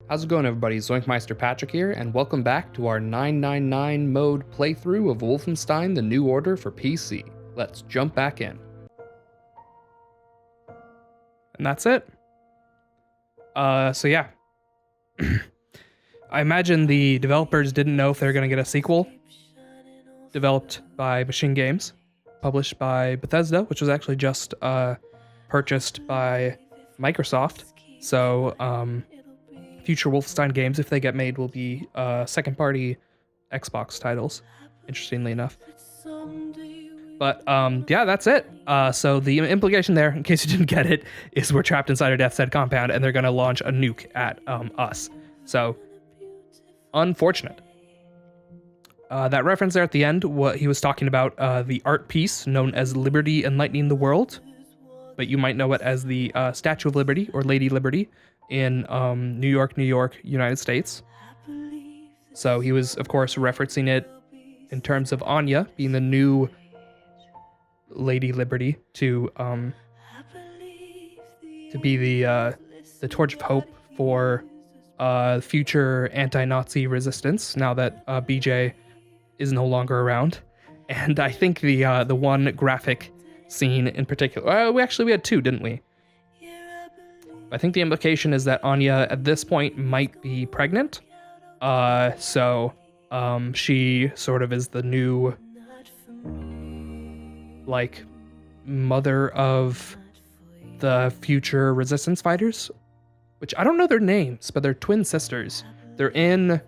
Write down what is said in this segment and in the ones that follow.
How's it going, everybody? Meister Patrick here, and welcome back to our 999 mode playthrough of Wolfenstein: The New Order for PC. Let's jump back in. And that's it. So yeah. I imagine the developers didn't know if they were going to get a sequel. Developed by Machine Games, published by Bethesda, which was actually just purchased by Microsoft. So, future Wolfenstein games, if they get made, will be second-party Xbox titles, interestingly enough. But yeah, that's it. So the implication there, in case you didn't get it, is we're trapped inside a Death's Head compound and they're going to launch a nuke at us. So, unfortunate. That reference there at the end, what he was talking about, the art piece known as Liberty Enlightening the World, but you might know it as the Statue of Liberty or Lady Liberty in New York, United States. So he was, of course, referencing it in terms of Anya being the new Lady Liberty to be the torch of hope for future anti-Nazi resistance now that BJ is no longer around. And I think the one graphic scene in particular, we had two, didn't we? I think the implication is that Anya at this point might be pregnant. So she sort of is the new, like, mother of the future resistance fighters, which I don't know their names, but they're twin sisters. They're in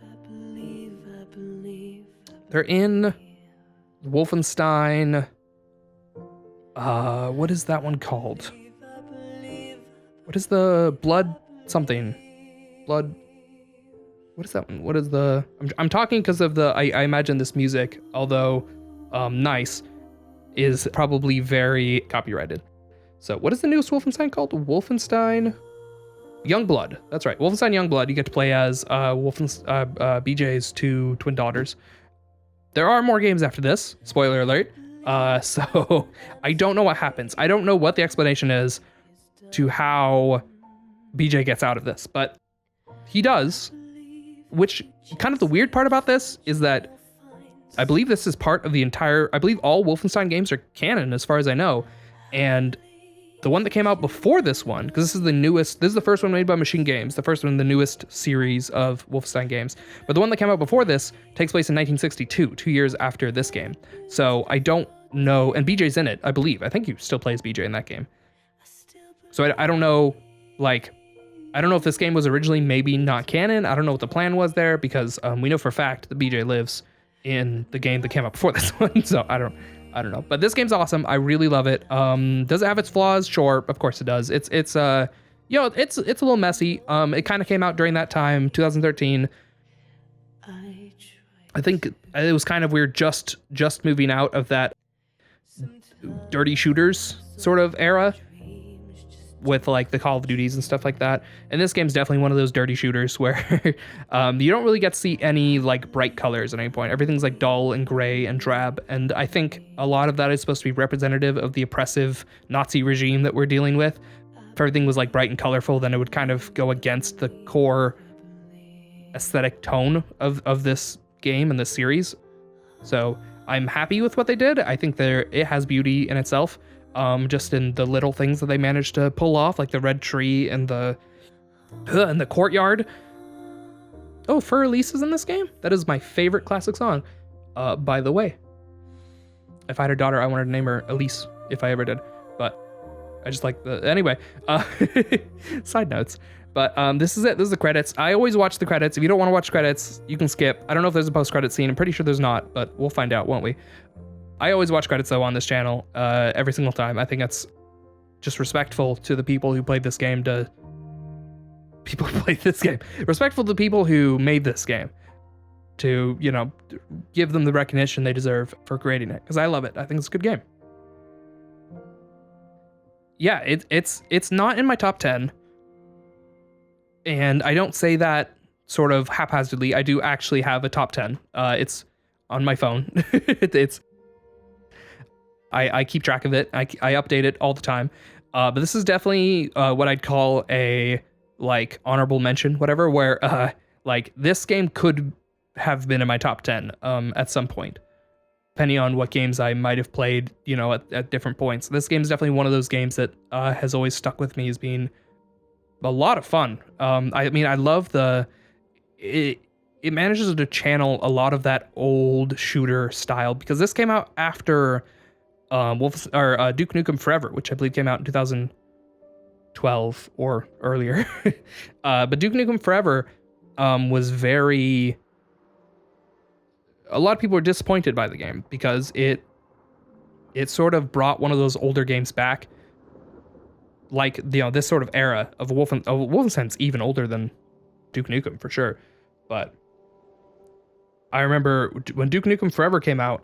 Wolfenstein. What is that one called? What is the blood something? Blood. What is that one? What is the? I'm talking because of the. I imagine this music, although nice, is probably very copyrighted. So what is the newest Wolfenstein called? Wolfenstein Youngblood. That's right. Wolfenstein Youngblood. You get to play as BJ's two twin daughters. There are more games after this. Spoiler alert. So I don't know what happens. I don't know what the explanation is to how BJ gets out of this, but he does, which kind of the weird part about this is that I believe this is part of the entire, I believe all Wolfenstein games are canon as far as I know, and the one that came out before this one, because this is the newest, this is the first one made by Machine Games, the first one in the newest series of Wolfenstein games, but the one that came out before this takes place in 1962, 2 years after this game. So I don't know, and BJ's in it, I believe. I think he still plays BJ in that game. So I don't know, like, I don't know if this game was originally maybe not canon. I don't know what the plan was there, because we know for a fact that BJ lives in the game that came out before this one. So I don't know. But this game's awesome. I really love it. Does it have its flaws? Sure, of course it does. It's a little messy. It kind of came out during that time, 2013. I think it was kind of weird just moving out of that dirty shooters sort of era, with like the Call of Duties and stuff like that. And this game's definitely one of those dirty shooters where you don't really get to see any like bright colors at any point. Everything's like dull and gray and drab. And I think a lot of that is supposed to be representative of the oppressive Nazi regime that we're dealing with. If everything was like bright and colorful, then it would kind of go against the core aesthetic tone of this game and this series. So I'm happy with what they did. I think it has beauty in itself. Just in the little things that they managed to pull off, like the red tree and the courtyard. Oh, Fur Elise is in this game? That is my favorite classic song. By the way, if I had a daughter, I wanted to name her Elise, if I ever did. But I just like anyway, side notes. But this is it. This is the credits. I always watch the credits. If you don't want to watch credits, you can skip. I don't know if there's a post-credit scene. I'm pretty sure there's not, but we'll find out, won't we? I always watch credits, though, on this channel, every single time. I think that's just respectful to the people who played this game, respectful to the people who made this game, to, give them the recognition they deserve for creating it, because I love it. I think it's a good game. Yeah, it's not in my top 10, and I don't say that sort of haphazardly. I do actually have a top 10. It's on my phone. I keep track of it. I update it all the time. But this is definitely what I'd call a like honorable mention, whatever, where like this game could have been in my top 10 at some point, depending on what games I might have played, you know, at different points. This game is definitely one of those games that has always stuck with me as being a lot of fun. I mean, I love it manages to channel a lot of that old shooter style, because this came out after Duke Nukem Forever, which I believe came out in 2012 or earlier. But Duke Nukem Forever was a lot of people were disappointed by the game because it sort of brought one of those older games back, like, you know, this sort of era of Wolfenstein's even older than Duke Nukem for sure. But I remember when Duke Nukem Forever came out,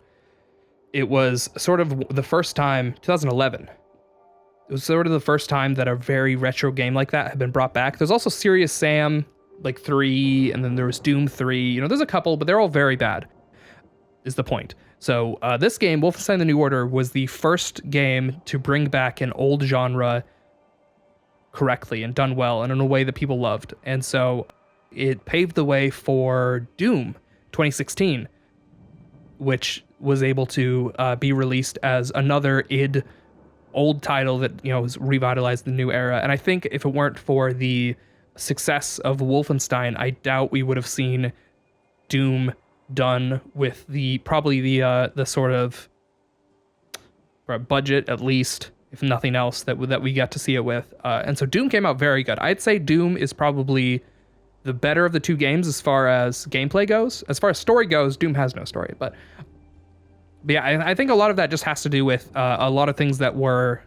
it was sort of the first time, 2011. It was sort of the first time that a very retro game like that had been brought back. There's also Serious Sam, like 3, and then there was Doom 3. You know, there's a couple, but they're all very bad, is the point. So this game, Wolfenstein: The New Order, was the first game to bring back an old genre correctly and done well and in a way that people loved. And so it paved the way for Doom 2016, which was able to be released as another id old title that, you know, was revitalized the new era. And I think if it weren't for the success of Wolfenstein, I doubt we would have seen Doom done with probably the sort of budget, at least, if nothing else, that we got to see it with. And so Doom came out very good. I'd say Doom is probably the better of the two games as far as gameplay goes. As far as story goes, Doom has no story. But yeah, I think a lot of that just has to do with a lot of things that were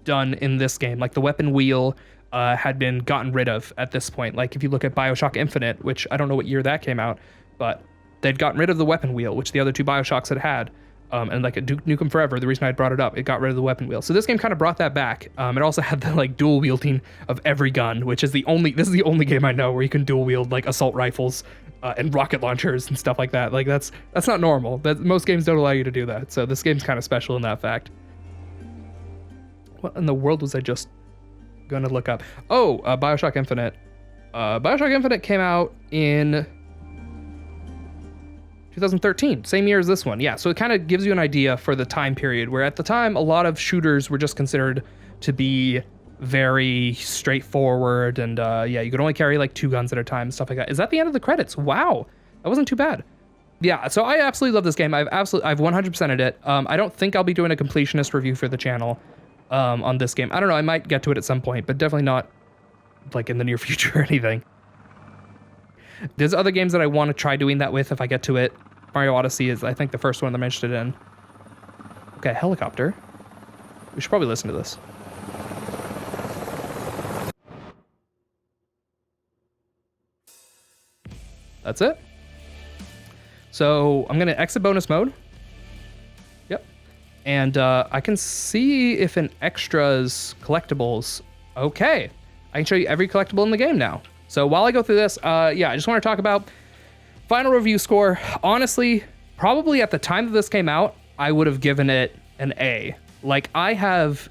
done in this game. Like the weapon wheel had been gotten rid of at this point. Like if you look at BioShock Infinite, which I don't know what year that came out, but they'd gotten rid of the weapon wheel, which the other two BioShocks had. And like a Duke Nukem Forever, the reason I brought it up, it got rid of the weapon wheel. So this game kind of brought that back. It also had the like dual wielding of every gun, which is this is the only game I know where you can dual wield like assault rifles and rocket launchers and stuff like that. Like that's not normal. Most games don't allow you to do that. So this game's kind of special in that fact. What in the world was I just gonna look up? Oh, BioShock Infinite. BioShock Infinite came out in 2013, same year as this one. Yeah, so it kind of gives you an idea for the time period, where at the time, a lot of shooters were just considered to be very straightforward, and yeah, you could only carry like 2 guns at a time and stuff like that. Is that the end of the credits? Wow, that wasn't too bad. Yeah, so I absolutely love this game. I've 100%ed it. I don't think I'll be doing a completionist review for the channel on this game. I don't know, I might get to it at some point, but definitely not like in the near future or anything. There's other games that I want to try doing that with if I get to it. Mario Odyssey is, I think, the first one that I'm interested in. Okay, helicopter. We should probably listen to this. That's it. So I'm going to exit bonus mode. Yep. And I can see if an extras collectibles. Okay. I can show you every collectible in the game now. So while I go through this, yeah, I just want to talk about final review score. Honestly, probably at the time that this came out, I would have given it an A. Like, I have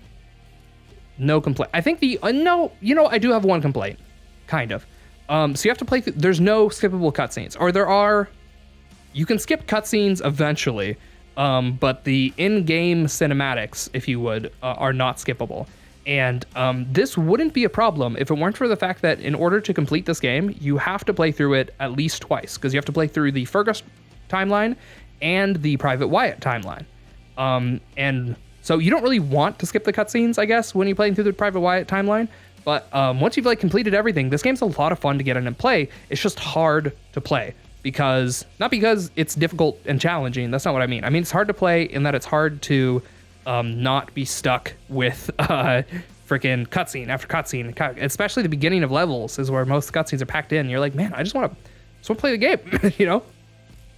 no complaint. I think no, you know, I do have one complaint, kind of. So you have to play, there's no skippable cutscenes, or there are, you can skip cutscenes eventually, but the in-game cinematics, if you would, are not skippable. And this wouldn't be a problem if it weren't for the fact that in order to complete this game, you have to play through it at least twice, because you have to play through the Fergus timeline and the Private Wyatt timeline. And so you don't really want to skip the cutscenes, I guess, when you're playing through the Private Wyatt timeline. But once you've like completed everything, this game's a lot of fun to get in and play. It's just hard to play not because it's difficult and challenging. That's not what I mean. I mean, it's hard to play in that it's hard to not be stuck with freaking cutscene after cutscene, especially the beginning of levels is where most cutscenes are packed in. You're like, man, I just want to play the game. You know,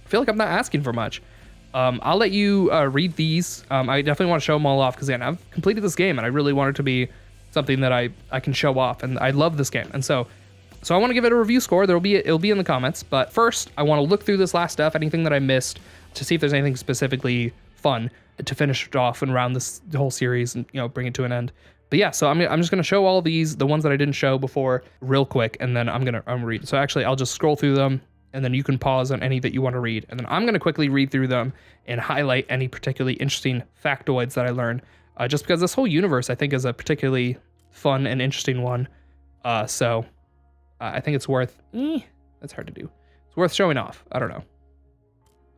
I feel like I'm not asking for much. I'll let you read these. I definitely want to show them all off because again, I've completed this game and I really want it to be something that I can show off, and I love this game. And so I want to give it a review score. It'll be in the comments. But first, I want to look through this last stuff, anything that I missed, to see if there's anything specifically fun to finish it off and round this whole series and, you know, bring it to an end. But yeah, so I'm just gonna show all these, the ones that I didn't show before, real quick, and then I'm gonna read. So actually, I'll just scroll through them, and then you can pause on any that you want to read, and then I'm gonna quickly read through them and highlight any particularly interesting factoids that I learned. Just because this whole universe, I think, is a particularly fun and interesting one. So I think it's worth. That's hard to do. It's worth showing off. I don't know.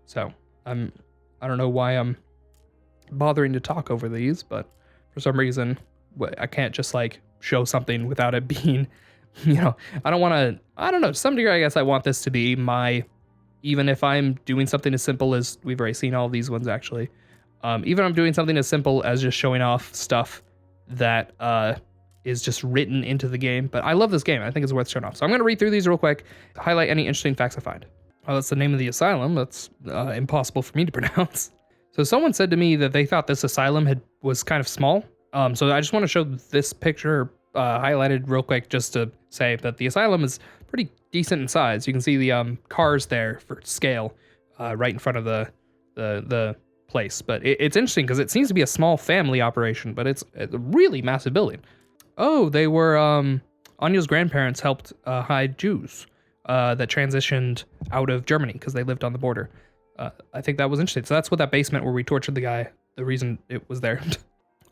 So I don't know why I'm bothering to talk over these, but for some reason I can't just like show something without it being, I don't want to, I don't know, to some degree I guess I want this to be my, even if I'm doing something as simple as, we've already seen all of these ones actually, even if I'm doing something as simple as just showing off stuff that is just written into the game. But I love this game. I think it's worth showing off. So I'm going to read through these real quick, highlight any interesting facts I find. Oh, that's the name of the asylum. That's impossible for me to pronounce. So someone said to me that they thought this asylum was kind of small. So I just want to show this picture highlighted real quick just to say that the asylum is pretty decent in size. You can see the cars there for scale right in front of the place. But it's interesting because it seems to be a small family operation, but it's a really massive building. Oh, they were, Anya's grandparents helped hide Jews that transitioned out of Germany because they lived on the border. I think that was interesting. So that's what that basement where we tortured the guy, the reason it was there.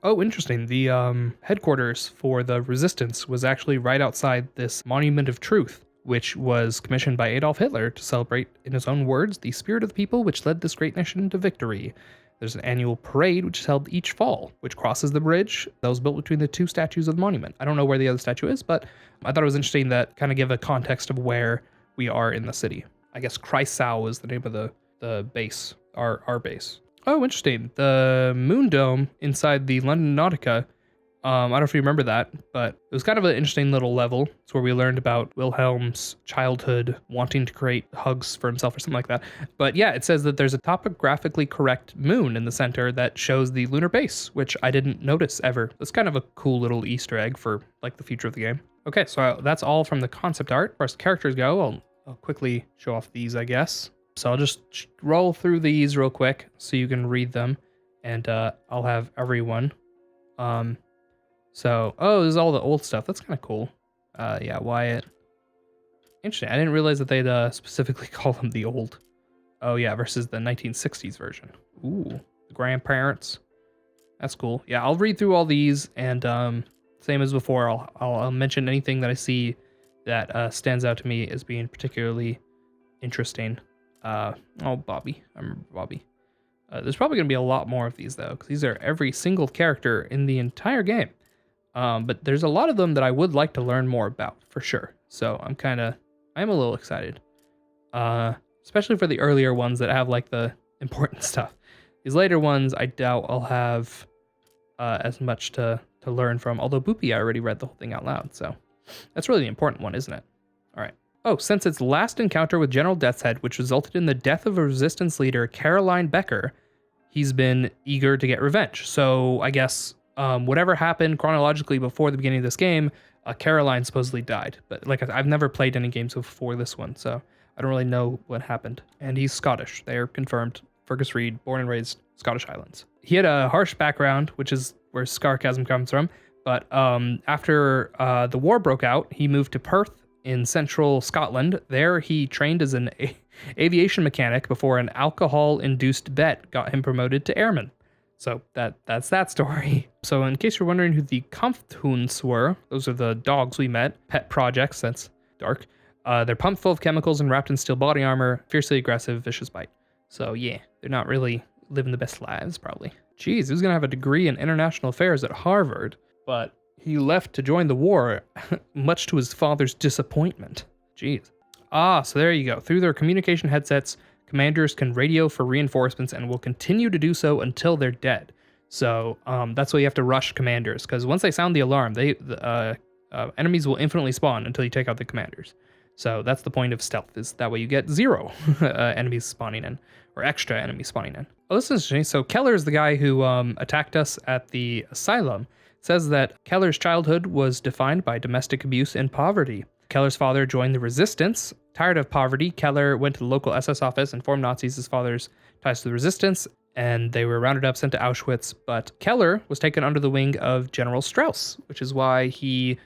Oh, interesting. The headquarters for the resistance was actually right outside this Monument of Truth, which was commissioned by Adolf Hitler to celebrate, in his own words, the spirit of the people which led this great nation to victory. There's an annual parade which is held each fall, which crosses the bridge that was built between the two statues of the monument. I don't know where the other statue is, but I thought it was interesting that kind of give a context of where we are in the city. I guess Kreisau is the name of the base, our base. Oh, interesting. The moon dome inside the London Nautica. I don't know if you remember that, but it was kind of an interesting little level. It's where we learned about Wilhelm's childhood wanting to create hugs for himself or something like that. But yeah, it says that there's a topographically correct moon in the center that shows the lunar base, which I didn't notice ever. That's kind of a cool little Easter egg for like the future of the game. Okay, so that's all from the concept art. As far as characters go, I'll quickly show off these, I guess. So I'll just roll through these real quick so you can read them, and I'll have everyone. So, this is all the old stuff. That's kind of cool. Yeah, Wyatt. Interesting. I didn't realize that they'd specifically call them the old. Oh yeah, versus the 1960s version. Ooh, the grandparents. That's cool. Yeah, I'll read through all these, and same as before, I'll mention anything that I see that stands out to me as being particularly interesting. Bobby. I remember Bobby. There's probably going to be a lot more of these, though, because these are every single character in the entire game. But there's a lot of them that I would like to learn more about, for sure. So I'm a little excited. Especially for the earlier ones that have, like, the important stuff. These later ones, I doubt I'll have as much to learn from. Although Boopy, I already read the whole thing out loud, so that's really the important one, isn't it? All right. Oh, since its last encounter with General Deathshead, which resulted in the death of a resistance leader, Caroline Becker, he's been eager to get revenge. So I guess whatever happened chronologically before the beginning of this game, Caroline supposedly died. But like I've never played any games before this one, so I don't really know what happened. And he's Scottish. They're confirmed. Fergus Reed, born and raised Scottish Highlands. He had a harsh background, which is where sarcasm comes from. But after the war broke out, he moved to Perth in central Scotland. There he trained as an aviation mechanic before an alcohol-induced bet got him promoted to airman. So that's that story. So in case you're wondering who the Kampfhunds were, those are the dogs we met, pet projects, that's dark. They're pumped full of chemicals and wrapped in steel body armor, fiercely aggressive, vicious bite. So yeah, they're not really living the best lives, probably. Geez, he was gonna have a degree in international affairs at Harvard, but he left to join the war, much to his father's disappointment. Jeez. So there you go. Through their communication headsets, commanders can radio for reinforcements and will continue to do so until they're dead. So that's why you have to rush commanders, because once they sound the alarm, enemies will infinitely spawn until you take out the commanders. So that's the point of stealth, is that way you get 0 enemies spawning in, or extra enemies spawning in. Oh, this is interesting. So Keller is the guy who attacked us at the asylum. Says that Keller's childhood was defined by domestic abuse and poverty. Keller's father joined the resistance. Tired of poverty, Keller went to the local SS office and informed Nazis his father's ties to the resistance and they were rounded up, sent to Auschwitz. But Keller was taken under the wing of General Strauss, which is why he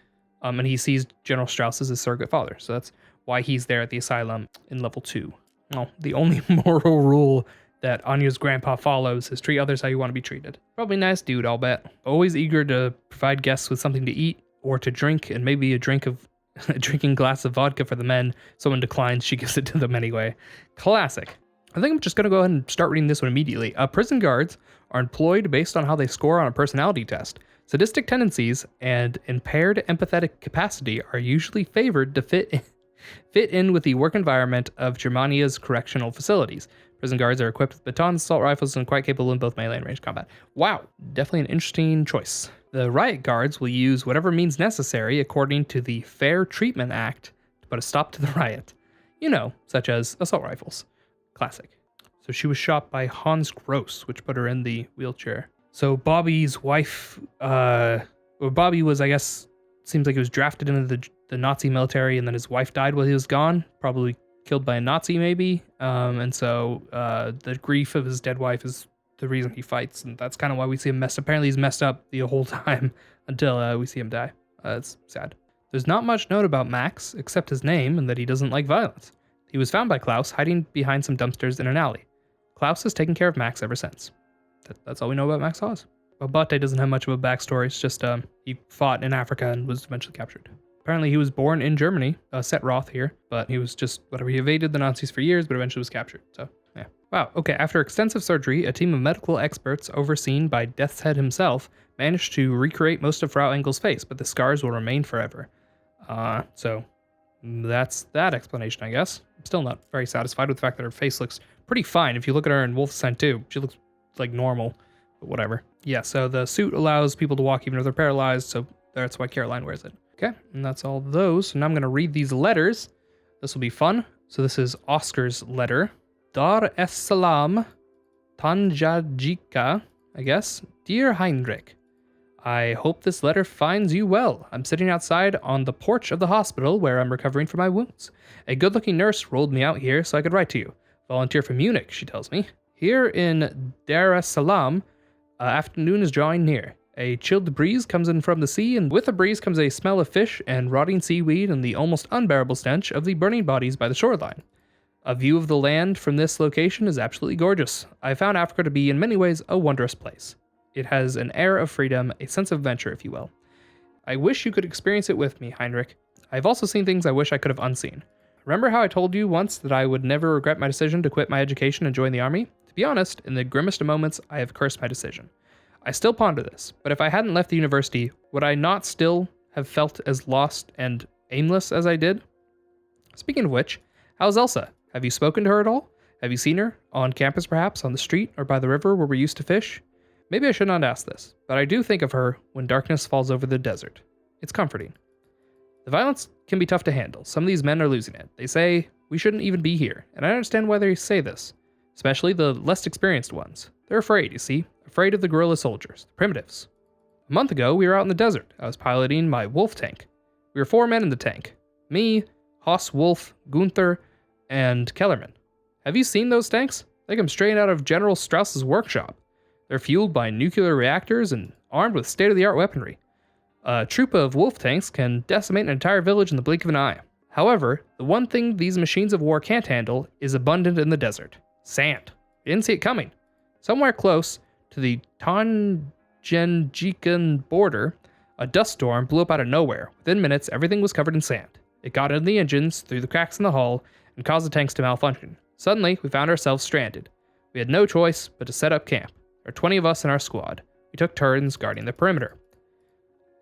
sees General Strauss as his surrogate father. So that's why he's there at the asylum in level 2. Well, the only moral rule that Anya's grandpa follows is treat others how you want to be treated. Probably nice dude, I'll bet. Always eager to provide guests with something to eat or to drink, and maybe a drinking glass of vodka for the men. Someone declines, she gives it to them anyway. Classic. I think I'm just going to go ahead and start reading this one immediately. Prison guards are employed based on how they score on a personality test. Sadistic tendencies and impaired empathetic capacity are usually favored to fit in with the work environment of Germania's correctional facilities. Prison guards are equipped with batons, assault rifles, and quite capable in both melee and ranged combat. Wow, definitely an interesting choice. The riot guards will use whatever means necessary according to the Fair Treatment Act to put a stop to the riot. Such as assault rifles. Classic. So she was shot by Hans Gross, which put her in the wheelchair. So Bobby's wife, Bobby was, I guess, seems like he was drafted into the Nazi military, and then his wife died while he was gone, probably killed by a Nazi maybe. And so the grief of his dead wife is the reason he fights, and that's kind of why we see him messed up. Apparently he's messed up the whole time until we see him die. It's sad. There's not much known about Max, except his name and that he doesn't like violence. He was found by Klaus hiding behind some dumpsters in an alley. Klaus has taken care of Max ever since. That's all we know about Max Hawes. Abate doesn't have much of a backstory. It's just he fought in Africa and was eventually captured. Apparently he was born in Germany, Set Roth here, but he was just whatever. He evaded the Nazis for years, but eventually was captured. So, yeah. Wow, okay, after extensive surgery, a team of medical experts overseen by Death's Head himself managed to recreate most of Frau Engel's face, but the scars will remain forever. So that's that explanation, I guess. I'm still not very satisfied with the fact that her face looks pretty fine. If you look at her in Wolfenstein 2, she looks like normal, but whatever. Yeah, so the suit allows people to walk even if they're paralyzed, so that's why Caroline wears it. Okay, and that's all those. So now I'm going to read these letters. This will be fun. So this is Oscar's letter. Dar es Salaam, Tanjajika, I guess. Dear Heinrich, I hope this letter finds you well. I'm sitting outside on the porch of the hospital where I'm recovering from my wounds. A good-looking nurse rolled me out here so I could write to you. Volunteer from Munich, she tells me. Here in Dar es Salaam, afternoon is drawing near. A chilled breeze comes in from the sea, and with the breeze comes a smell of fish and rotting seaweed and the almost unbearable stench of the burning bodies by the shoreline. A view of the land from this location is absolutely gorgeous. I found Africa to be in many ways a wondrous place. It has an air of freedom, a sense of adventure, if you will. I wish you could experience it with me, Heinrich. I've also seen things I wish I could have unseen. Remember how I told you once that I would never regret my decision to quit my education and join the army? To be honest, in the grimmest of moments, I have cursed my decision. I still ponder this, but if I hadn't left the university, would I not still have felt as lost and aimless as I did? Speaking of which, how's Elsa? Have you spoken to her at all? Have you seen her? On campus perhaps, on the street, or by the river where we used to fish? Maybe I should not ask this, but I do think of her when darkness falls over the desert. It's comforting. The violence can be tough to handle. Some of these men are losing it. They say, we shouldn't even be here, and I understand why they say this. Especially the less experienced ones. They're afraid, you see. Afraid of the guerrilla soldiers, the primitives. A month ago, we were out in the desert. I was piloting my Wolf tank. We were 4 men in the tank. Me, Haas Wolf, Gunther, and Kellerman. Have you seen those tanks? They come straight out of General Strauss's workshop. They're fueled by nuclear reactors and armed with state-of-the-art weaponry. A troop of Wolf tanks can decimate an entire village in the blink of an eye. However, the one thing these machines of war can't handle is abundant in the desert. Sand. You didn't see it coming. Somewhere close to the Tangenjikan border, a dust storm blew up out of nowhere. Within minutes, everything was covered in sand. It got into the engines, through the cracks in the hull, and caused the tanks to malfunction. Suddenly, we found ourselves stranded. We had no choice but to set up camp. There were 20 of us in our squad. We took turns guarding the perimeter.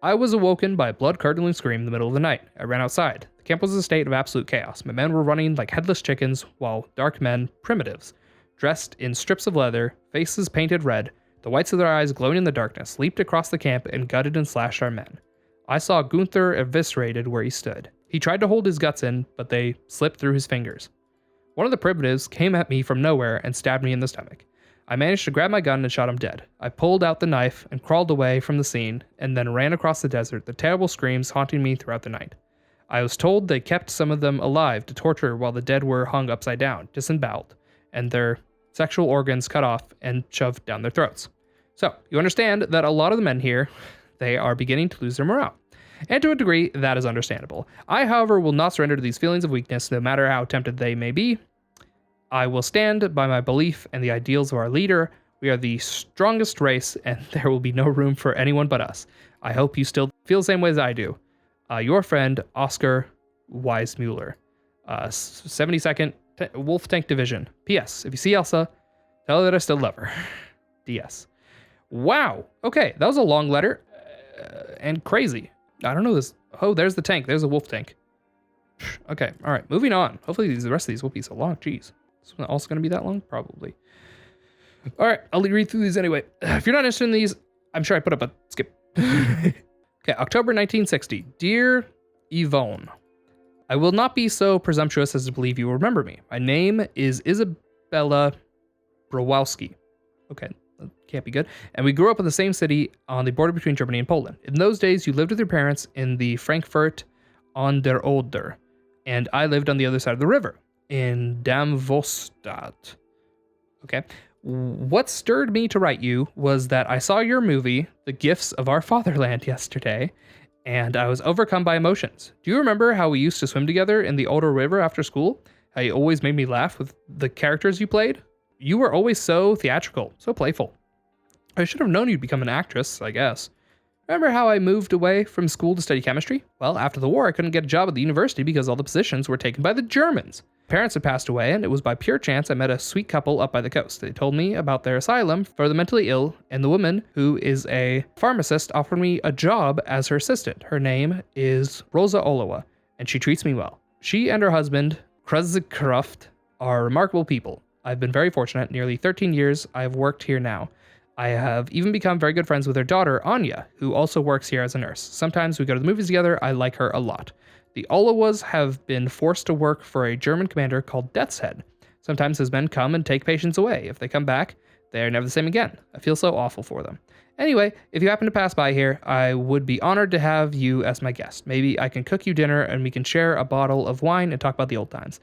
I was awoken by a blood-curdling scream in the middle of the night. I ran outside. The camp was a state of absolute chaos. My men were running like headless chickens, while dark men, primitives, dressed in strips of leather, faces painted red, the whites of their eyes glowing in the darkness, leaped across the camp and gutted and slashed our men. I saw Gunther eviscerated where he stood. He tried to hold his guts in, but they slipped through his fingers. One of the primitives came at me from nowhere and stabbed me in the stomach. I managed to grab my gun and shot him dead. I pulled out the knife and crawled away from the scene, and then ran across the desert, the terrible screams haunting me throughout the night. I was told they kept some of them alive to torture while the dead were hung upside down, disemboweled, and their sexual organs cut off and shoved down their throats. So, you understand that a lot of the men here, they are beginning to lose their morale. And to a degree, that is understandable. I, however, will not surrender to these feelings of weakness, no matter how tempted they may be. I will stand by my belief and the ideals of our leader. We are the strongest race, and there will be no room for anyone but us. I hope you still feel the same way as I do. Your friend, Oscar Weismuller. 72nd Wolf Tank Division. P.S. If you see Elsa, tell her that I still love her. D.S. Wow. Okay, that was a long letter. And crazy. I don't know this. Oh, there's the tank. There's a wolf tank. Okay, all right. Moving on. Hopefully the rest of these will be so long. Jeez. This one also going to be that long? Probably. All right, I'll read through these anyway. If you're not interested in these, I'm sure I put up a skip. Okay, October 1960. Dear Yvonne, I will not be so presumptuous as to believe you will remember me. My name is Isabella Browowski. Okay, that can't be good. And we grew up in the same city on the border between Germany and Poland. In those days, you lived with your parents in the Frankfurt an der Oder, and I lived on the other side of the river, in Darmstadt. Okay. What stirred me to write you was that I saw your movie, The Gifts of Our Fatherland, yesterday, and I was overcome by emotions. Do you remember how we used to swim together in the Oder River after school? How you always made me laugh with the characters you played? You were always so theatrical, so playful. I should have known you'd become an actress, I guess. Remember how I moved away from school to study chemistry? Well, after the war, I couldn't get a job at the university because all the positions were taken by the Germans. Parents had passed away, and it was by pure chance I met a sweet couple up by the coast. They told me about their asylum for the mentally ill, and the woman, who is a pharmacist, offered me a job as her assistant. Her name is Rosa Olawa, and she treats me well. She and her husband, Kruzikruft, are remarkable people. I've been very fortunate. Nearly 13 years I've worked here now. I have even become very good friends with her daughter, Anya, who also works here as a nurse. Sometimes we go to the movies together. I like her a lot. The Olawas have been forced to work for a German commander called Death's Head. Sometimes his men come and take patients away. If they come back, they are never the same again. I feel so awful for them. Anyway, if you happen to pass by here, I would be honored to have you as my guest. Maybe I can cook you dinner and we can share a bottle of wine and talk about the old times.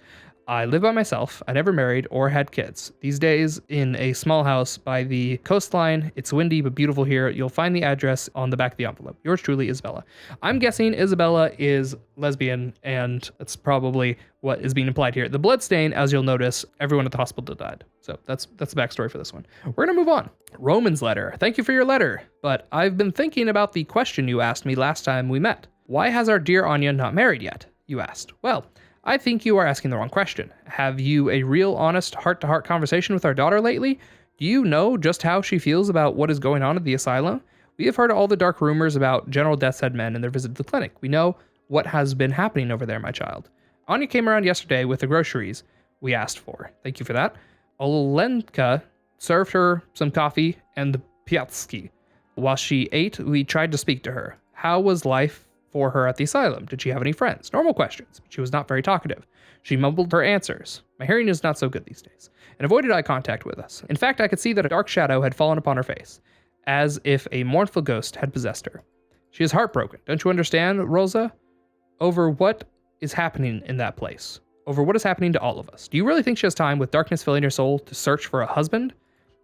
I live by myself. I never married or had kids. These days, in a small house by the coastline. It's windy but beautiful here. You'll find the address on the back of the envelope. Yours truly, Isabella. I'm guessing Isabella is lesbian, and that's probably what is being implied here. The bloodstain, as you'll notice, everyone at the hospital died. So that's the backstory for this one. We're gonna move on. Roman's letter. Thank you for your letter, but I've been thinking about the question you asked me last time we met. Why has our dear Anya not married yet? You asked. Well, I think you are asking the wrong question. Have you a real, honest, heart-to-heart conversation with our daughter lately? Do you know just how she feels about what is going on at the asylum? We have heard all the dark rumors about General Death's Head men and their visit to the clinic. We know what has been happening over there, my child. Anya came around yesterday with the groceries we asked for. Thank you for that. Olenka served her some coffee and the piatsky. While she ate, we tried to speak to her. How was life for her at the asylum? Did she have any friends? Normal questions, but she was not very talkative. She mumbled her answers. My hearing is not so good these days, and avoided eye contact with us. In fact, I could see that a dark shadow had fallen upon her face, as if a mournful ghost had possessed her. She is heartbroken. Don't you understand, Rosa? Over what is happening in that place. Over what is happening to all of us. Do you really think she has time, with darkness filling her soul, to search for a husband?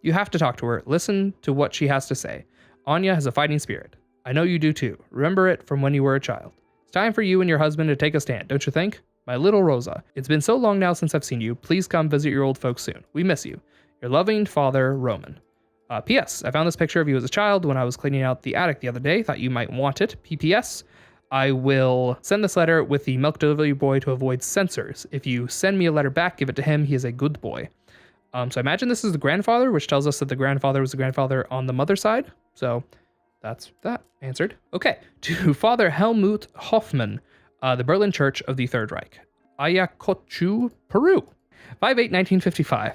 You have to talk to her. Listen to what she has to say. Anya has a fighting spirit. I know you do too. Remember it from when you were a child. It's time for you and your husband to take a stand, don't you think? My little Rosa, it's been so long now since I've seen you. Please come visit your old folks soon. We miss you. Your loving father, Roman. P.S. I found this picture of you as a child when I was cleaning out the attic the other day. Thought you might want it. P.P.S. I will send this letter with the milk delivery boy to avoid censors. If you send me a letter back, give it to him. He is a good boy. So I imagine this is the grandfather, which tells us that the grandfather was the grandfather on the mother's side. So that's that answered. Okay, to Father Helmut Hoffman, the Berlin Church of the Third Reich. Ayacucho, Peru. 5/8/1955.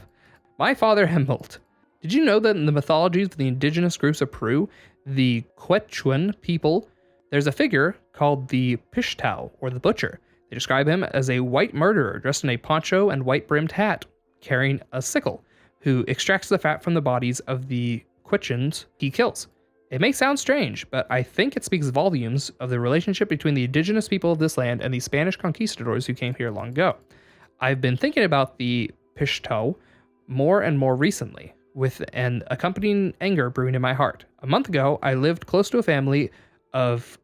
My Father Helmut, did you know that in the mythologies of the indigenous groups of Peru, the Quechuan people, there's a figure called the Pishtau, or the Butcher. They describe him as a white murderer dressed in a poncho and white-brimmed hat, carrying a sickle, who extracts the fat from the bodies of the Quechuans he kills. It may sound strange, but I think it speaks volumes of the relationship between the indigenous people of this land and the Spanish conquistadors who came here long ago. I've been thinking about the Pishtau more and more recently, with an accompanying anger brewing in my heart. A month ago, I lived close to a family of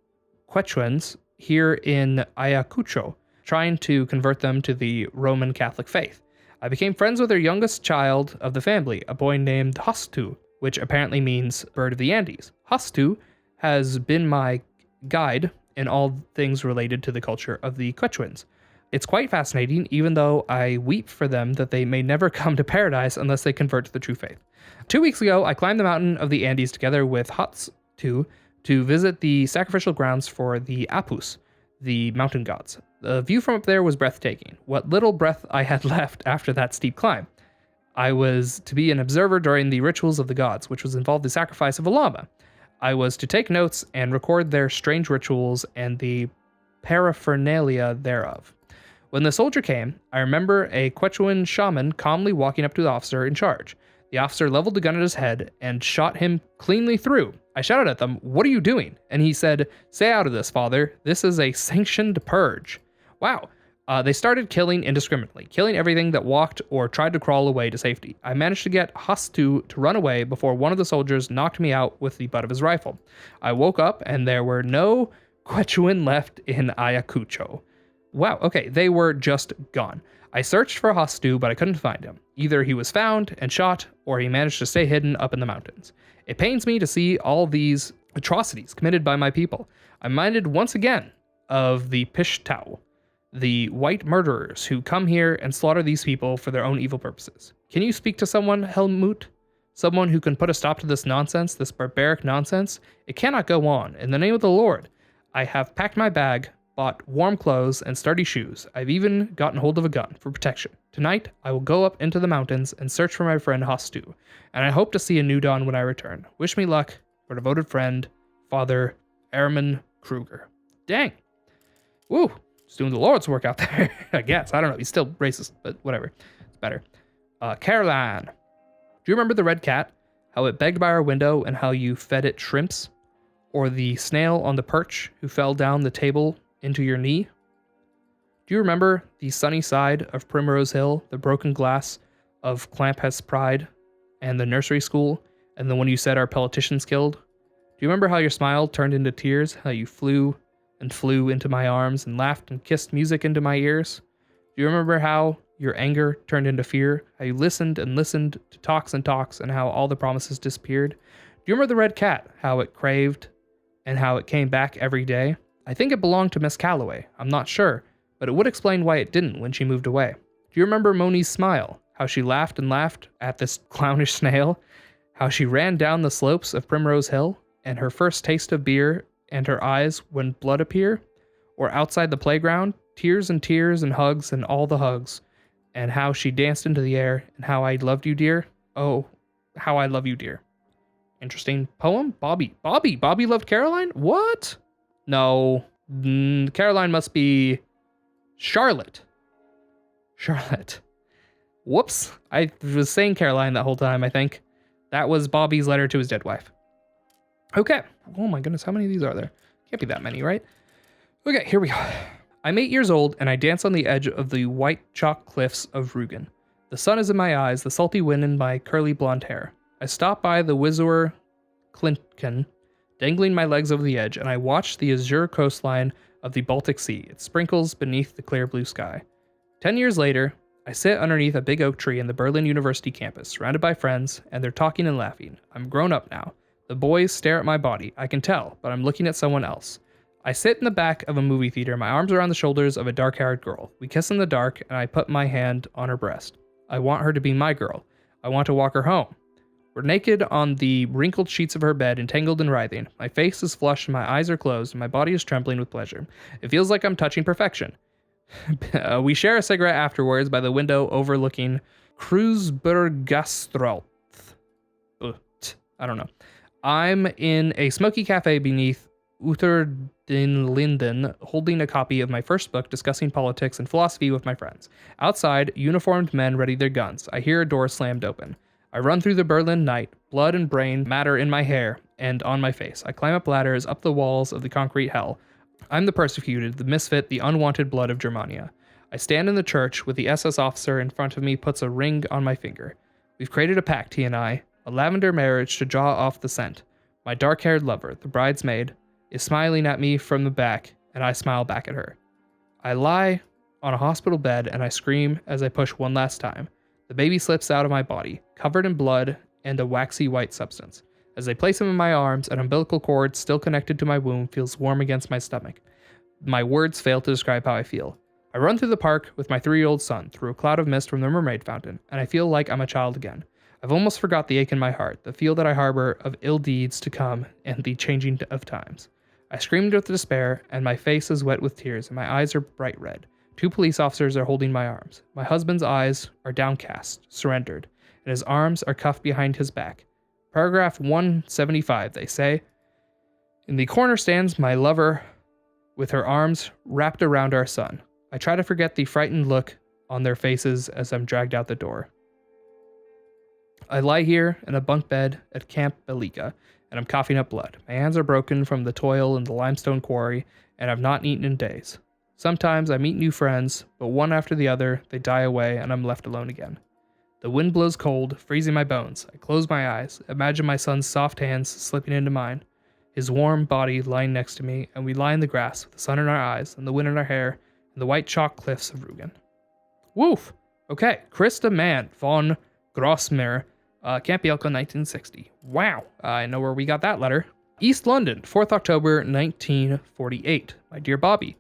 Quechuans here in Ayacucho, trying to convert them to the Roman Catholic faith. I became friends with their youngest child of the family, a boy named Hastu, which apparently means bird of the Andes. Hastu has been my guide in all things related to the culture of the Quechuans. It's quite fascinating, even though I weep for them that they may never come to paradise unless they convert to the true faith. 2 weeks ago, I climbed the mountain of the Andes together with Hastu to visit the sacrificial grounds for the Apus, the mountain gods. The view from up there was breathtaking. What little breath I had left after that steep climb. I was to be an observer during the rituals of the gods, which was involved the sacrifice of a llama. I was to take notes and record their strange rituals and the paraphernalia thereof. When the soldier came, I remember a Quechuan shaman calmly walking up to the officer in charge. The officer leveled the gun at his head and shot him cleanly through. I shouted at them, "What are you doing?" And he said, "Stay out of this, father. This is a sanctioned purge." Wow. They started killing indiscriminately, killing everything that walked or tried to crawl away to safety. I managed to get Hastu to run away before one of the soldiers knocked me out with the butt of his rifle. I woke up and there were no Quechuan left in Ayacucho. Wow, okay, they were just gone. I searched for Hastu, but I couldn't find him. Either he was found and shot, or he managed to stay hidden up in the mountains. It pains me to see all these atrocities committed by my people. I'm minded once again of the Pishtau, the white murderers who come here and slaughter these people for their own evil purposes. Can you speak to someone, Helmut? Someone who can put a stop to this nonsense, this barbaric nonsense? It cannot go on. In the name of the Lord, I have packed my bag, bought warm clothes and sturdy shoes. I've even gotten hold of a gun for protection. Tonight, I will go up into the mountains and search for my friend Hastu, and I hope to see a new dawn when I return. Wish me luck, your devoted friend, Father Ehrman Kruger. Dang. Woo. He's doing the Lord's work out there, I guess. I don't know. He's still racist, but whatever. It's better. Caroline. Do you remember the red cat? How it begged by our window and how you fed it shrimps? Or the snail on the perch who fell down the table into your knee? Do you remember the sunny side of Primrose Hill, the broken glass of Clamphead's Pride, and the nursery school, and the one you said our politicians killed? Do you remember how your smile turned into tears, how you flew and flew into my arms and laughed and kissed music into my ears? Do you remember how your anger turned into fear, how you listened and listened to talks and talks, and how all the promises disappeared? Do you remember the red cat, how it craved and how it came back every day? I think it belonged to Miss Calloway. I'm not sure, but it would explain why it didn't when she moved away. Do you remember Moni's smile? How she laughed and laughed at this clownish snail? How she ran down the slopes of Primrose Hill? And her first taste of beer and her eyes when blood appear? Or outside the playground, tears and hugs and all the hugs. And how she danced into the air and how I loved you, dear. Oh, how I love you, dear. Interesting poem. Bobby loved Caroline? What? No, Caroline must be Charlotte. Whoops. I was saying Caroline that whole time, I think. That was Bobby's letter to his dead wife. Okay. Oh my goodness, how many of these are there? Can't be that many, right? Okay, here we go. I'm 8 years old, and I dance on the edge of the white chalk cliffs of Rügen. The sun is in my eyes, the salty wind in my curly blonde hair. I stop by the Wizur Klintken, dangling my legs over the edge, and I watch the azure coastline of the Baltic Sea. It sprinkles beneath the clear blue sky. 10 years later, I sit underneath a big oak tree in the Berlin University campus, surrounded by friends, and they're talking and laughing. I'm grown up now. The boys stare at my body. I can tell, but I'm looking at someone else. I sit in the back of a movie theater, my arms around the shoulders of a dark-haired girl. We kiss in the dark, and I put my hand on her breast. I want her to be my girl. I want to walk her home. We're naked on the wrinkled sheets of her bed, entangled and writhing. My face is flushed, my eyes are closed, and my body is trembling with pleasure. It feels like I'm touching perfection. We share a cigarette afterwards by the window overlooking Kreuzbergstraße. I don't know. I'm in a smoky cafe beneath Unter den Linden, holding a copy of my first book discussing politics and philosophy with my friends. Outside, uniformed men ready their guns. I hear a door slammed open. I run through the Berlin night, blood and brain matter in my hair and on my face. I climb up ladders, up the walls of the concrete hell. I'm the persecuted, the misfit, the unwanted blood of Germania. I stand in the church with the SS officer in front of me puts a ring on my finger. We've created a pact, he and I, a lavender marriage to draw off the scent. My dark-haired lover, the bridesmaid, is smiling at me from the back, and I smile back at her. I lie on a hospital bed and I scream as I push one last time. The baby slips out of my body, covered in blood and a waxy white substance. As I place him in my arms, an umbilical cord still connected to my womb feels warm against my stomach. My words fail to describe how I feel. I run through the park with my 3-year-old son through a cloud of mist from the mermaid fountain, and I feel like I'm a child again. I've almost forgot the ache in my heart, the feel that I harbor of ill deeds to come, and the changing of times. I screamed with despair, and my face is wet with tears, and my eyes are bright red. 2 police officers are holding my arms. My husband's eyes are downcast, surrendered, and his arms are cuffed behind his back. Paragraph 175, they say. In the corner stands my lover with her arms wrapped around our son. I try to forget the frightened look on their faces as I'm dragged out the door. I lie here in a bunk bed at Camp Belika, and I'm coughing up blood. My hands are broken from the toil in the limestone quarry, and I've not eaten in days. Sometimes I meet new friends, but one after the other, they die away, and I'm left alone again. The wind blows cold, freezing my bones. I close my eyes, imagine my son's soft hands slipping into mine, his warm body lying next to me, and we lie in the grass with the sun in our eyes and the wind in our hair and the white chalk cliffs of Rügen. Woof! Okay, Christa Mann von Grossmere, Camp Yelko, 1960. Wow, I know where we got that letter. East London, 4th October, 1948. My dear Bobby,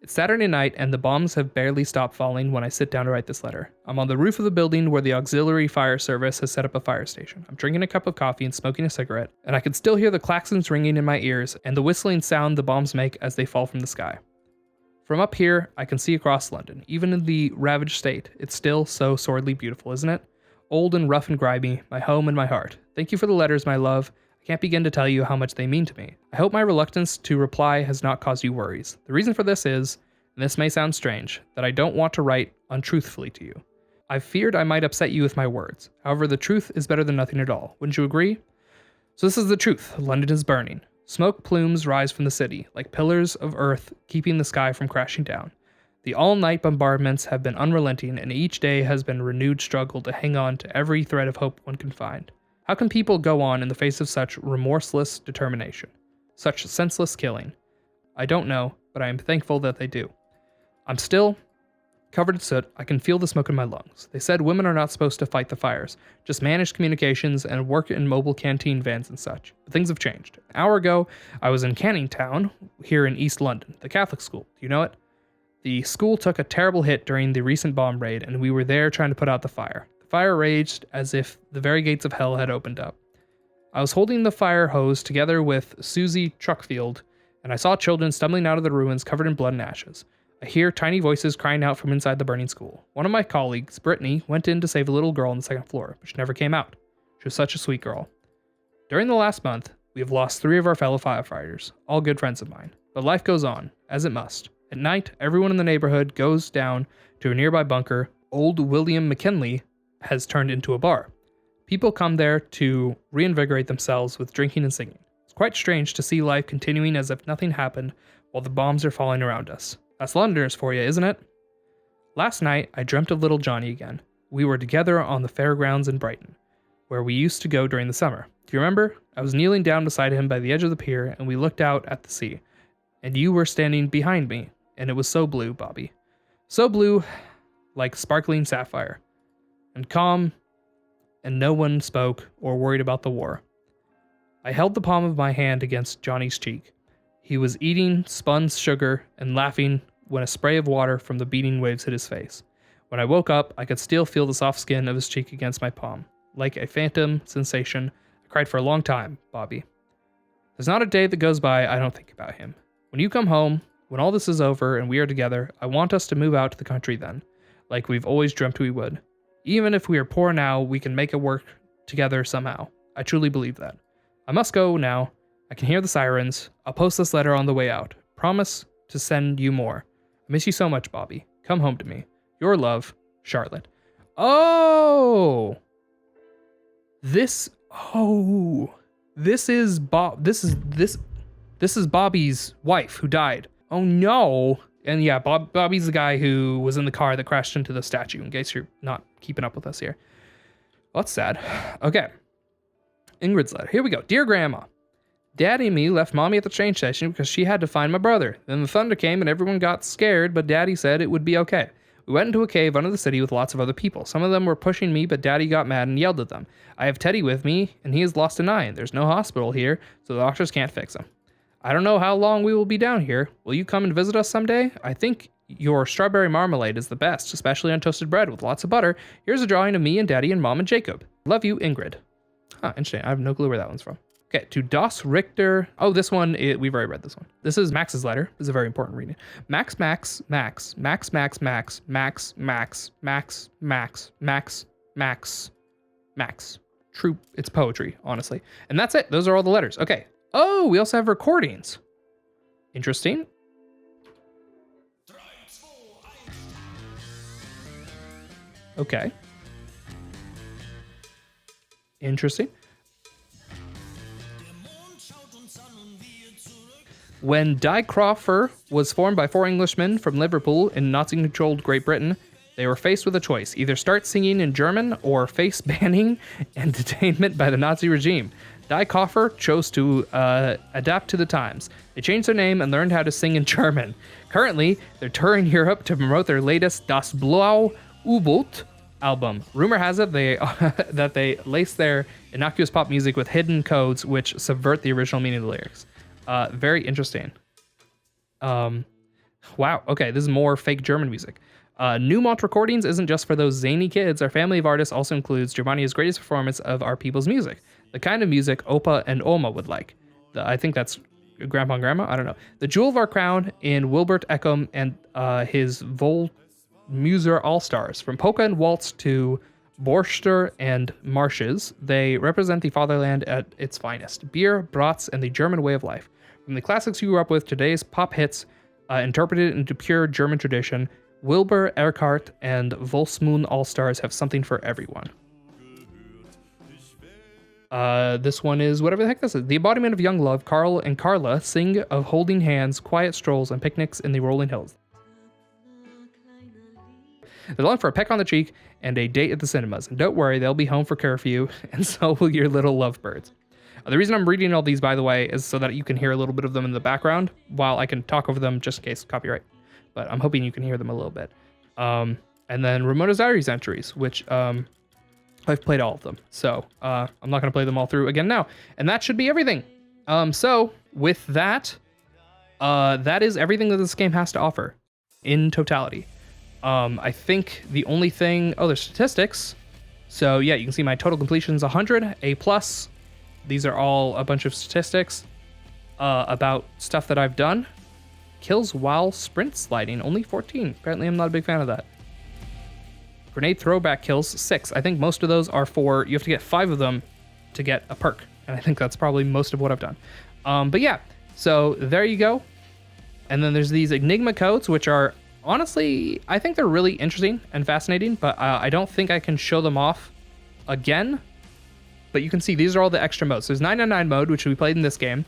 it's Saturday night and the bombs have barely stopped falling when I sit down to write this letter. I'm on the roof of the building where the auxiliary fire service has set up a fire station. I'm drinking a cup of coffee and smoking a cigarette, and I can still hear the klaxons ringing in my ears and the whistling sound the bombs make as they fall from the sky. From up here, I can see across London. Even in the ravaged state, it's still so sordidly beautiful, isn't it? Old and rough and grimy, my home and my heart. Thank you for the letters, my love. I can't begin to tell you how much they mean to me. I hope my reluctance to reply has not caused you worries. The reason for this is, and this may sound strange, that I don't want to write untruthfully to you. I've feared I might upset you with my words. However, the truth is better than nothing at all. Wouldn't you agree? So this is the truth. London is burning. Smoke plumes rise from the city, like pillars of earth keeping the sky from crashing down. The all-night bombardments have been unrelenting, and each day has been a renewed struggle to hang on to every thread of hope one can find. How can people go on in the face of such remorseless determination? Such senseless killing? I don't know, but I am thankful that they do. I'm still covered in soot. I can feel the smoke in my lungs. They said women are not supposed to fight the fires, just manage communications and work in mobile canteen vans and such. But things have changed. An hour ago, I was in Canning Town, here in East London, the Catholic school. Do you know it? The school took a terrible hit during the recent bomb raid, and we were there trying to put out the fire. The fire raged as if the very gates of hell had opened up. I was holding the fire hose together with Susie Truckfield, and I saw children stumbling out of the ruins covered in blood and ashes. I hear tiny voices crying out from inside the burning school. One of my colleagues, Brittany, went in to save a little girl on the 2nd floor, but she never came out. She was such a sweet girl. During the last month, we have lost 3 of our fellow firefighters, all good friends of mine. But life goes on, as it must. At night, everyone in the neighborhood goes down to a nearby bunker. Old William McKinley has turned into a bar. People come there to reinvigorate themselves with drinking and singing. It's quite strange to see life continuing as if nothing happened while the bombs are falling around us. That's Londoners for you, isn't it? Last night, I dreamt of little Johnny again. We were together on the fairgrounds in Brighton, where we used to go during the summer. Do you remember? I was kneeling down beside him by the edge of the pier, and we looked out at the sea. And you were standing behind me, and it was so blue, Bobby. So blue, like sparkling sapphire. And calm, and no one spoke or worried about the war. I held the palm of my hand against Johnny's cheek. He was eating spun sugar and laughing when a spray of water from the beating waves hit his face. When I woke up, I could still feel the soft skin of his cheek against my palm. Like a phantom sensation, I cried for a long time, Bobby. There's not a day that goes by I don't think about him. When you come home, when all this is over and we are together, I want us to move out to the country then, like we've always dreamt we would. Even if we are poor now, we can make it work together somehow. I truly believe that. I must go now. I can hear the sirens. I'll post this letter on the way out. Promise to send you more. I miss you so much, Bobby. Come home to me. Your love, Charlotte. Oh! This is Bobby's wife who died. Oh no. And yeah, Bobby's the guy who was in the car that crashed into the statue, in case you're not keeping up with us here. Well, that's sad. Okay. Ingrid's letter. Here we go. Dear Grandma, Daddy and me left Mommy at the train station because she had to find my brother. Then the thunder came and everyone got scared, but Daddy said it would be okay. We went into a cave under the city with lots of other people. Some of them were pushing me, but Daddy got mad and yelled at them. I have Teddy with me, and he has lost an eye, and there's no hospital here, so the doctors can't fix him. I don't know how long we will be down here. Will you come and visit us someday? I think your strawberry marmalade is the best, especially on toasted bread with lots of butter. Here's a drawing of me and Daddy and Mom and Jacob. Love you, Ingrid. Huh, interesting. I have no clue where that one's from. Okay, to Das Richter. Oh, this one, we've already read this one. This is Max's letter. This is a very important reading. Max. True, it's poetry, honestly. And that's it. Those are all the letters. Okay. Oh, we also have recordings. Interesting. Okay. Interesting. When Die Crawford was formed by 4 Englishmen from Liverpool in Nazi-controlled Great Britain, they were faced with a choice: either start singing in German or face banning and detainment by the Nazi regime. Die Crawford chose to adapt to the times. They changed their name and learned how to sing in German. Currently, they're touring Europe to promote their latest Das Blaue U-Boot album. Rumor has it that they lace their innocuous pop music with hidden codes which subvert the original meaning of the lyrics. Very interesting. Wow. Okay, this is more fake German music. Newmont Recordings isn't just for those zany kids. Our family of artists also includes Germania's greatest performance of our people's music. The kind of music Opa and Oma would like. I think that's Grandpa and Grandma? I don't know. The jewel of our crown in Wilbert Eckham and his Volmuser All-Stars. From polka and waltz to Borster and marshes, they represent the fatherland at its finest. Beer, brats, and the German way of life. From the classics you grew up with, today's pop hits, interpreted into pure German tradition, Wilbur Erkart and Volsmoon All-Stars have something for everyone. This one is whatever the heck this is. The embodiment of young love, Carl and Carla sing of holding hands, quiet strolls, and picnics in the rolling hills. They long for a peck on the cheek and a date at the cinemas. And don't worry, they'll be home for curfew, and so will your little lovebirds. The reason I'm reading all these, by the way, is so that you can hear a little bit of them in the background while I can talk over them just in case copyright. But I'm hoping you can hear them a little bit. And then Ramona's Diaries entries, which I've played all of them. So I'm not going to play them all through again now. And that should be everything. So with that, that is everything that this game has to offer in totality. I think the only thing... Oh, there's statistics. So yeah, you can see my total completion's 100, A+. These are all a bunch of statistics about stuff that I've done. Kills while sprint sliding, only 14. Apparently I'm not a big fan of that. Grenade throwback kills, 6. I think most of those are for... You have to get 5 of them to get a perk. And I think that's probably most of what I've done. But yeah, so there you go. And then there's these Enigma Codes, which are... Honestly, I think they're really interesting and fascinating, but I don't think I can show them off again. But you can see these are all the extra modes. There's 999 mode, which we played in this game.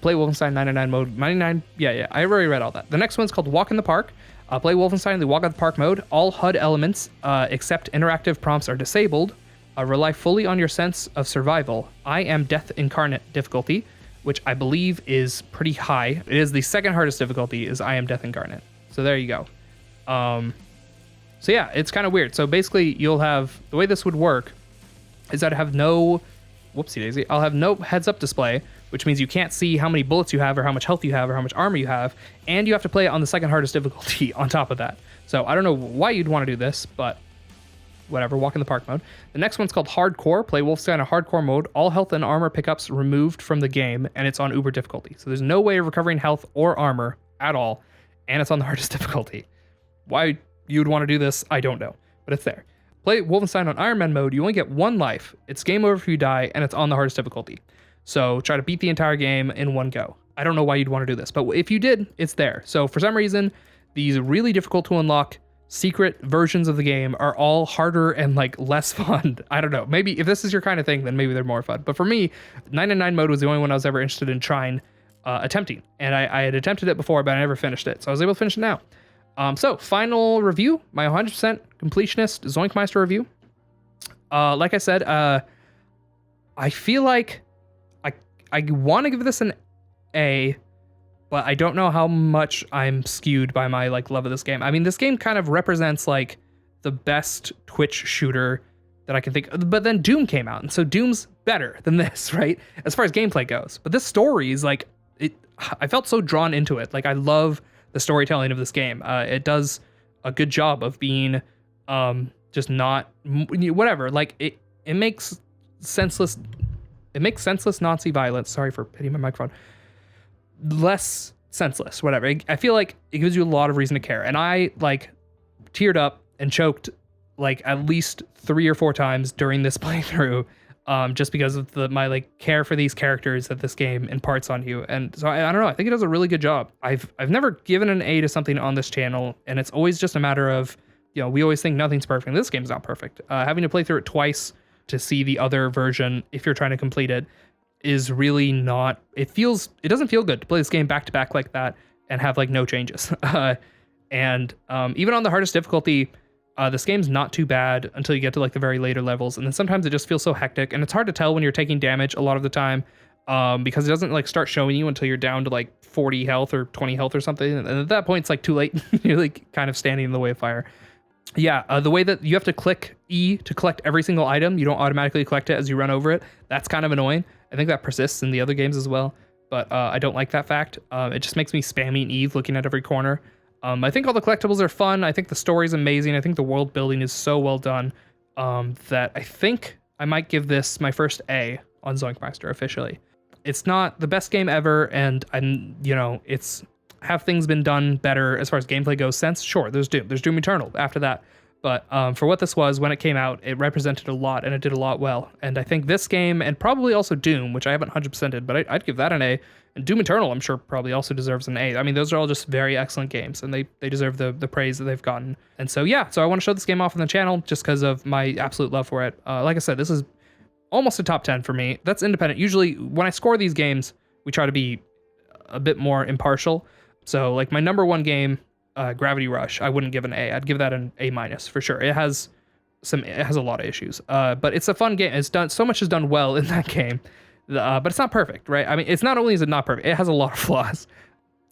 Play Wolfenstein 999 mode. 99, yeah, I already read all that. The next one's called Walk in the Park. Play Wolfenstein, the Walk in the Park mode. All HUD elements, except interactive prompts, are disabled. Rely fully on your sense of survival. I am Death Incarnate difficulty, which I believe is pretty high. It is the second hardest difficulty, is I am Death Incarnate. So there you go. So yeah, it's kind of weird. So basically you'll have, the way this would work is that I have no, whoopsie daisy, I'll have no heads up display, which means you can't see how many bullets you have or how much health you have or how much armor you have. And you have to play it on the second hardest difficulty on top of that. So I don't know why you'd want to do this, but whatever, Walk in the Park mode. The next one's called Hardcore. Play Wolfenstein in Hardcore mode. All health and armor pickups removed from the game, and it's on Uber difficulty. So there's no way of recovering health or armor at all. And it's on the hardest difficulty. Why you'd want to do this, I don't know, but it's there. Play Wolfenstein on Iron Man mode. You only get 1 life. It's game over if you die, and it's on the hardest difficulty. So try to beat the entire game in one go. I don't know why you'd want to do this, but if you did, it's there. So for some reason, these really difficult to unlock secret versions of the game are all harder and like less fun. I don't know. Maybe if this is your kind of thing, then maybe they're more fun. But for me, 999 mode was the only one I was ever interested in trying. Attempting, and I had attempted it before, but I never finished it, so I was able to finish it now. So final review, my 100% completionist Zoink Meister review. Like I said, I feel like I want to give this an A, but I don't know how much I'm skewed by my like love of this game. I mean, this game kind of represents like the best Twitch shooter that I can think of. But then Doom came out, and so Doom's better than this, right? As far as gameplay goes. But this story is like I felt so drawn into it. Like I love the storytelling of this game. It does a good job of being just not whatever. Like it makes senseless Nazi violence. Sorry for hitting my microphone. Less senseless, whatever. I feel like it gives you a lot of reason to care. And I like teared up and choked like at least 3 or 4 times during this playthrough, just because of my like care for these characters that this game imparts on you. And so I don't know. I think it does a really good job. I've never given an A to something on this channel, and it's always just a matter of, you know, we always think nothing's perfect. This game's not perfect. Having to play through it twice to see the other version, if you're trying to complete it, is really not. It doesn't feel good to play this game back to back like that and have like no changes. And even on the hardest difficulty, this game's not too bad until you get to like the very later levels, and then sometimes it just feels so hectic, and it's hard to tell when you're taking damage a lot of the time, because it doesn't like start showing you until you're down to like 40 health or 20 health or something, and at that point it's like too late. You're like kind of standing in the way of fire. Yeah, the way that you have to click E to collect every single item, you don't automatically collect it as you run over it. That's kind of annoying. I think that persists in the other games as well, but I don't like that fact. It just makes me spamming E looking at every corner. I think all the collectibles are fun. I think the story's amazing. I think the world building is so well done that I think I might give this my first A on Meister officially. It's not the best game ever, and have things been done better as far as gameplay goes since? Sure, there's Doom Eternal after that. But for what this was, when it came out, it represented a lot, and it did a lot well. And I think this game, and probably also Doom, which I haven't 100%ed, but I'd give that an A. And Doom Eternal, I'm sure, probably also deserves an A. I mean, those are all just very excellent games, and they deserve the praise that they've gotten. And so, yeah, so I want to show this game off on the channel just because of my absolute love for it. Like I said, this is almost a top 10 for me. That's independent. Usually, when I score these games, we try to be a bit more impartial. So, like, my number one game, Gravity Rush, I wouldn't give an A. I'd give that an A- for sure. It has a lot of issues, but it's a fun game. So much is done well in that game, but it's not perfect, right? I mean, it's not only is it not perfect, it has a lot of flaws.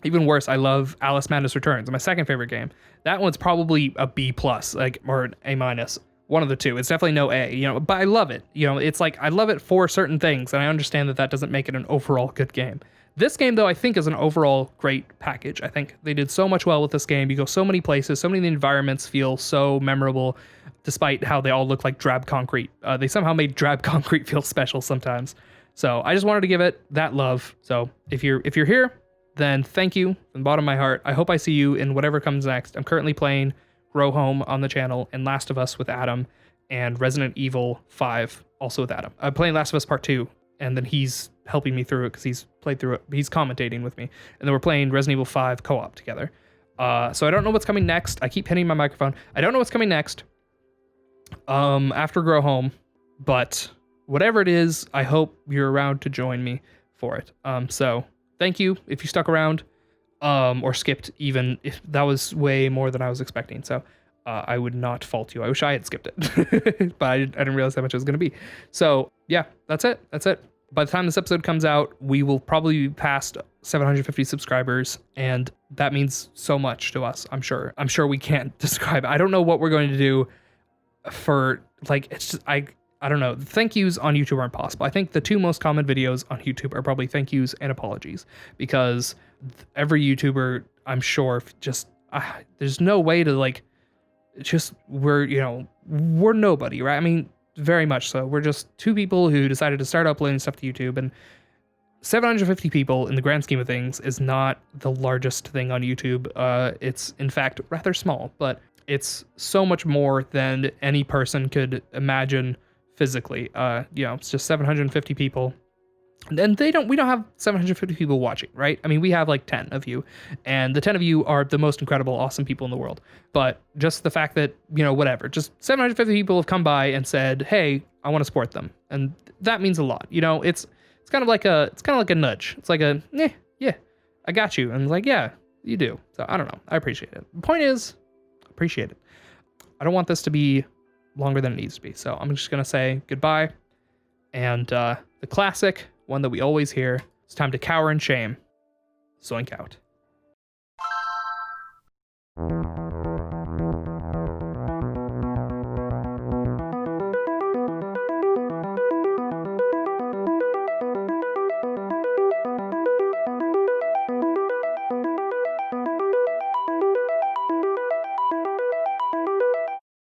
Even worse, I love Alice Madness Returns, my second favorite game. That one's probably a B+, like, or an A-. One of the two. It's definitely no A, but I love it. It's like I love it for certain things, and I understand that doesn't make it an overall good game. This game, though, I think is an overall great package. I think they did so much well with this game. You go so many places, so many of the environments feel so memorable, despite how they all look like drab concrete. They somehow made drab concrete feel special sometimes. So I just wanted to give it that love. So if you're here, then thank you from the bottom of my heart. I hope I see you in whatever comes next. I'm currently playing Grow Home on the channel, and Last of Us with Adam, and Resident Evil 5 also with Adam. I'm playing Last of Us Part 2, and then he's helping me through it because he's played through it. He's commentating with me, and then we're playing Resident Evil 5 co-op together. So I don't know what's coming next. I keep hitting my microphone. I don't know what's coming next after Grow Home, but whatever it is, I hope you're around to join me for it. So thank you if you stuck around, or skipped, even if that was way more than I was expecting. So I would not fault you. I wish I had skipped it, but I didn't realize how much it was going to be. So yeah, that's it. By the time this episode comes out, we will probably be past 750 subscribers, and that means so much to us. I'm sure we can't describe. I don't know what we're going to do for, like, it's just, I don't know. Thank yous on YouTube aren't possible. I think the two most common videos on YouTube are probably thank yous and apologies, because every YouTuber, I'm sure, just there's no way to, like, just we're nobody, right? I mean, very much so. We're just two people who decided to start uploading stuff to YouTube, and 750 people in the grand scheme of things is not the largest thing on YouTube. It's in fact rather small, but it's so much more than any person could imagine physically. It's just 750 people. And we don't have 750 people watching, right? I mean, we have like 10 of you, and the 10 of you are the most incredible, awesome people in the world. But just the fact that, whatever, just 750 people have come by and said, hey, I want to support them. And that means a lot. It's kind of like a nudge. It's like yeah, I got you. And it's like, yeah, you do. So I don't know. I appreciate it. The point is, appreciate it. I don't want this to be longer than it needs to be. So I'm just gonna say goodbye. And the classic one that we always hear, it's time to cower in shame. Zoink out.